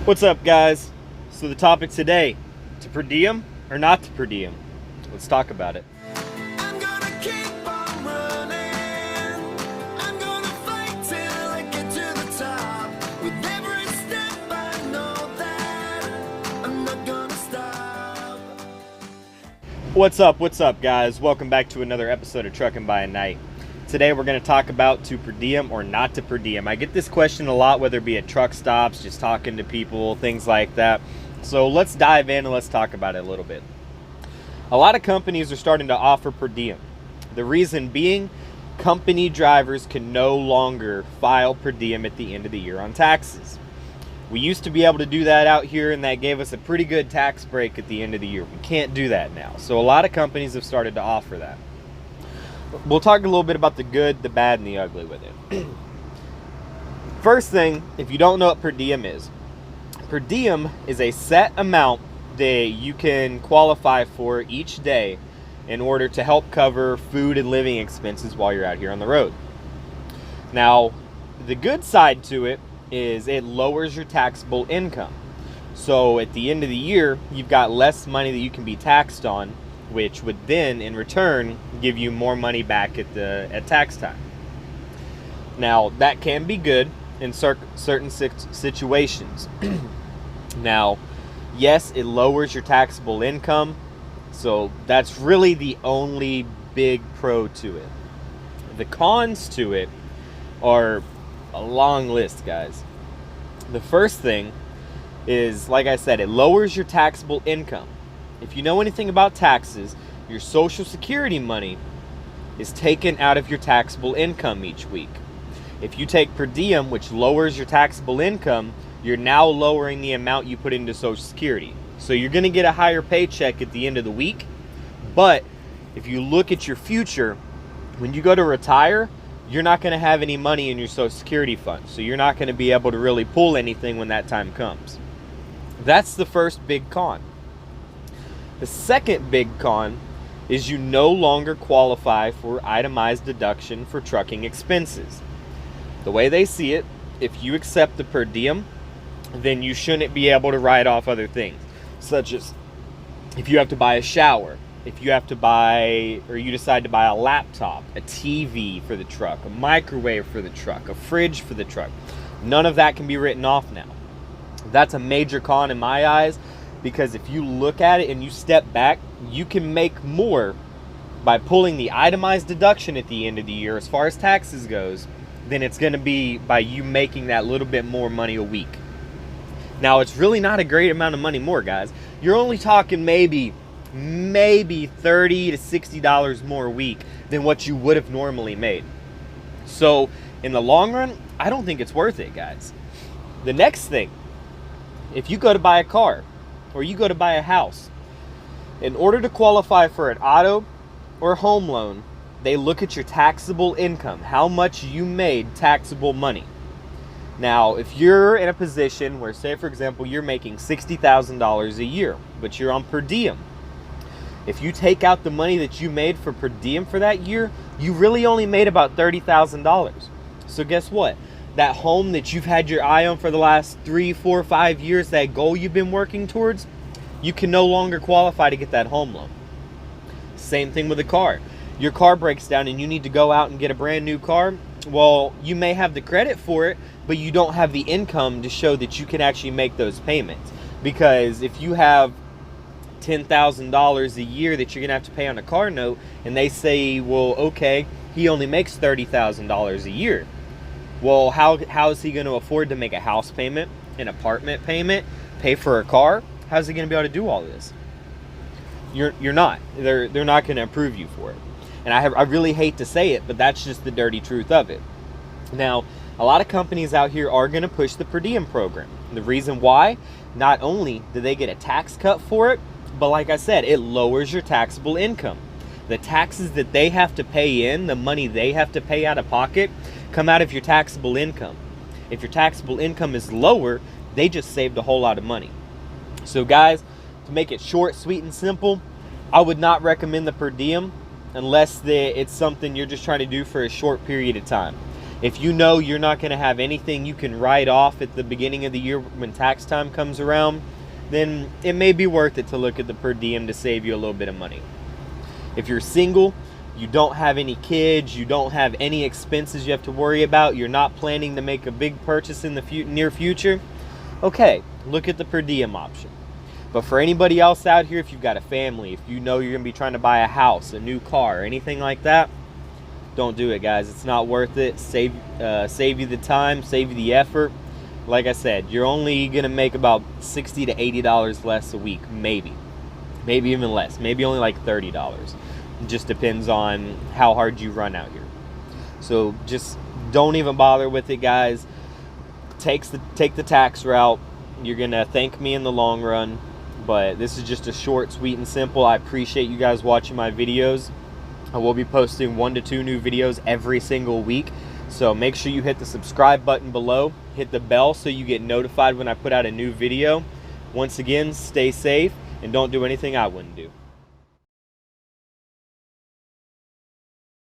What's up, guys? So the topic today, to per diem or not to per diem? Let's talk about it. I'm gonna keep on running. I'm gonna fight till I get to the top. With every step I know that I'm not gonna stop. What's up, guys? Welcome back to another episode of Trucking by Night. Today we're going to talk about to per diem or not to per diem. I get this question a lot, whether it be at truck stops, just talking to people, things like that. So let's dive in and let's talk about it a little bit. A lot of companies are starting to offer per diem. The reason being, company drivers can no longer file per diem at the end of the year on taxes. We used to be able to do that out here, and that gave us a pretty good tax break at the end of the year. We can't do that now. So a lot of companies have started to offer that. We'll talk a little bit about the good, the bad, and the ugly with it. First thing, if you don't know what per diem is a set amount that you can qualify for each day in order to help cover food and living expenses while you're out here on the road. Now, the good side to it is it lowers your taxable income. So at the end of the year, you've got less money that you can be taxed on, which would then in return give you more money back at tax time. Now that can be good in certain situations. Now, yes, it lowers your taxable income, so that's really the only big pro to it. The cons to it are a long list, guys. The first thing is, like I said, it lowers your taxable income. If you know anything about taxes, your Social Security money is taken out of your taxable income each week. If you take per diem, which lowers your taxable income, you're now lowering the amount you put into Social Security. So you're going to get a higher paycheck at the end of the week. But if you look at your future, when you go to retire, you're not going to have any money in your Social Security fund. So you're not going to be able to really pull anything when that time comes. That's the first big con. The second big con is you no longer qualify for itemized deduction for trucking expenses. The way they see it, if you accept the per diem, then you shouldn't be able to write off other things, such as if you have to buy a shower, if you have to buy, or you decide to buy a laptop, a TV for the truck, a microwave for the truck, a fridge for the truck. None of that can be written off now. That's a major con in my eyes, because if you look at it and you step back, you can make more by pulling the itemized deduction at the end of the year as far as taxes goes than it's going to be by you making that little bit more money a week. Now, it's really not a great amount of money more, guys. You're only talking maybe $30 to $60 more a week than what you would have normally made. So in the long run, I don't think it's worth it, guys. The next thing, if you go to buy a car, or you go to buy a house, in order to qualify for an auto or home loan, they look at your taxable income, how much you made taxable money. Now, if you're in a position where, say for example, you're making $60,000 a year, but you're on per diem, if you take out the money that you made for per diem for that year, you really only made about $30,000. So guess what? That home that you've had your eye on for the last 3, 4, 5 years, that goal you've been working towards, you can no longer qualify to get that home loan. Same thing with a car. Your car breaks down and you need to go out and get a brand new car. Well, you may have the credit for it, but you don't have the income to show that you can actually make those payments. Because if you have $10,000 a year that you're going to have to pay on a car note, and they say, well, okay, he only makes $30,000 a year. Well, how is he going to afford to make a house payment, an apartment payment, pay for a car? How's he going to be able to do all this? You're not. They're not going to approve you for it. And I really hate to say it, but that's just the dirty truth of it. Now, a lot of companies out here are going to push the per diem program. The reason why, not only do they get a tax cut for it, but like I said, it lowers your taxable income. The taxes that they have to pay in, the money they have to pay out of pocket, come out of your taxable income. If your taxable income is lower, they just saved a whole lot of money. So guys, to make it short, sweet, and simple, I would not recommend the per diem unless it's something you're just trying to do for a short period of time. If you know you're not going to have anything you can write off at the beginning of the year when tax time comes around, then it may be worth it to look at the per diem to save you a little bit of money. If you're single, you don't have any kids, you don't have any expenses you have to worry about, you're not planning to make a big purchase in the near future, okay, look at the per diem option. But for anybody else out here, if you've got a family, if you know you're going to be trying to buy a house, a new car, or anything like that, don't do it, guys. It's not worth it. Save you the time, save you the effort. Like I said, you're only going to make about $60 to $80 less a week, maybe even less, maybe only like $30. It just depends on how hard you run out here. So just don't even bother with it, guys. Take the tax route. You're gonna thank me in the long run, but this is just a short, sweet, and simple. I appreciate you guys watching my videos. I will be posting 1 to 2 new videos every single week, so make sure you hit the subscribe button below, hit the bell so you get notified when I put out a new video. Once again, stay safe and don't do anything I wouldn't do.